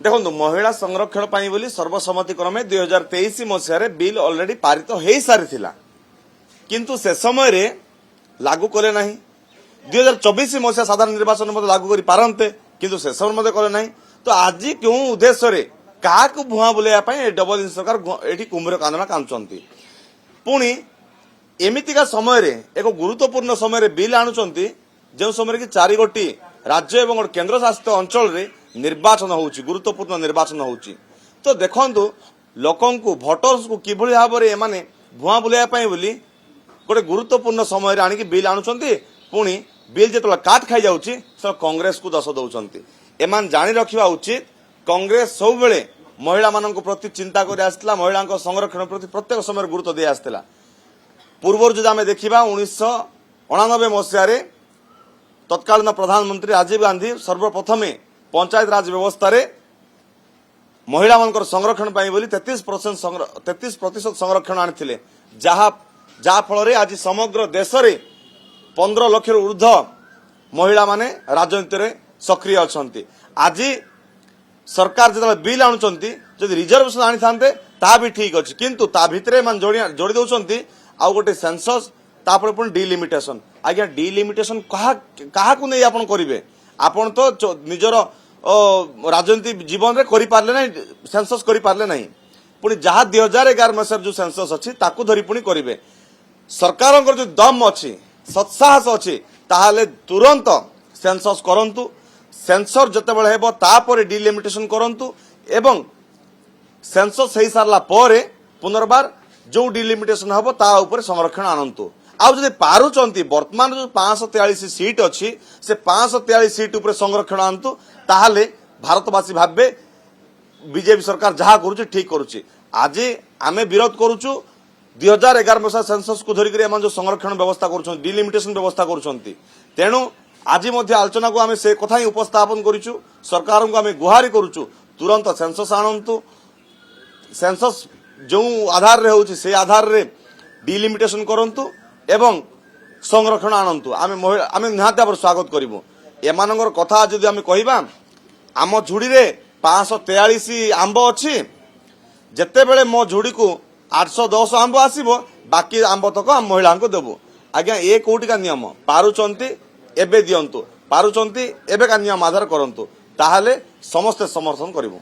देखो महिला संरक्षण पाई बोली सर्वसम्मति क्रमे 2023 मसीह बिल ऑलरेडी पारित हो सारी किंतु से समय रे लागू कले ना 2024 मसीहा साधारण निर्वाचन मत लागू करि पारंते किंतु से समय मत कले ना तो आज क्यों उद्देश्य रे क्या भुआ बुलाया डबल इंजिन सरकार ये कुंभीर कांदना कांचुंती पुणी एमितिका समय रे एक गुरुत्वपूर्ण समय रे बिल आणुचंती जो समय कि 4 गोटी राज्य एवं केंद्र शासित अंचल रे निर्वाचन होउची गुरुत्वपूर्ण निर्वाचन होउची तो देखंतु लोकन को भोटर्स को किभଳି भाबरे एमाने भुआ बुलाया पई बोली गोटे गुरुत्वपूर्ण समय रे आनी कि बिल आणुचंती पुणी बिल जेतला काट खाई जाउची से कांग्रेस को दोष दउचंती एमान जानि रखिबा उचित कांग्रेस सब बेले महिला मानक प्रति चिंता कर आसला महिला संरक्षण प्रति प्रत्येक समय गुरुत्व दे आसला पूर्व जो आम देखा 1989 मसीह तत्कालीन प्रधानमंत्री राजीव गांधी सर्वप्रथमे पंचायत राज व्यवस्था रे महिला मान संरक्षण पाई बोली 33% संरक्षण आनी जहा फल आज समग्र देश में 15 लाख ऊर्ध्व महिला माने राजनीति में सक्रिय अच्छा आज सरकार जो बिल आणुचंती जदि रिजर्वेशन आनी थांते ता भी ठीक अच्छे किंतु ता भितरे मान जोड़ी दउचंती आउ गोटे सेंसस तापर पुणी डिलिमिटेशन आज्ञा डिलिमिटेशन कहा नहीं आपन करिवे आपन तो निजर राजनीति जीवन रे करि पारले नै सेंसस करि पारले नै पुणी जहा 2011 मसीह जो सेंसस अछि ताकू धरी पुणी करिवे सरकार जो दम अच्छी सत्साहस अच्छी ताहाले तुरंत सेंसस करंतु सेंसर जतेबेले हेबो तापर डिलिमिटेशन करंतु एवं सेंसस हो सारला परे पुनर्बार जो डिलिमिटेशन हम ता ऊपर संरक्षण आनंतु आउ जदि पारुचंती वर्तमान जो 543 सीट अच्छी से 543 सीट ऊपर संरक्षण आनतु ताहाले भारतवासी भाबे बीजेपी सरकार जहाँ करुचे ठीक करुचे आज आमे विरोध करुचु 2011 मसीहा सेंसस को धरिक जो संरक्षण व्यवस्था कर डिलिमिटेशन व्यवस्था कर तेणु आज आलोचना को आमे से कथा ही उपस्थापन करूँ सरकार को आमे गुहारी करुचु तुरंत सेंसस आणंतु सेंसस जो आधार रे होची से आधार रे डिलिमिटेशन करंतु एवं संरक्षण आणंतु आमे निहाती भाव स्वागत करिवु एमानंगर कथा जदि आमे कहिबा आम झुड़ी रे 543 आंब अछि जते बेले मो झुड़ी को 810 आंब आसीबो बाकी आंब तक हम महिला को देबो आज्ञा ए कोटी का नियम पारुचंती एबे दियंतु पारुचंती एबे का नियम आधार करंतु ताहाले समस्त समर्थन करिवु।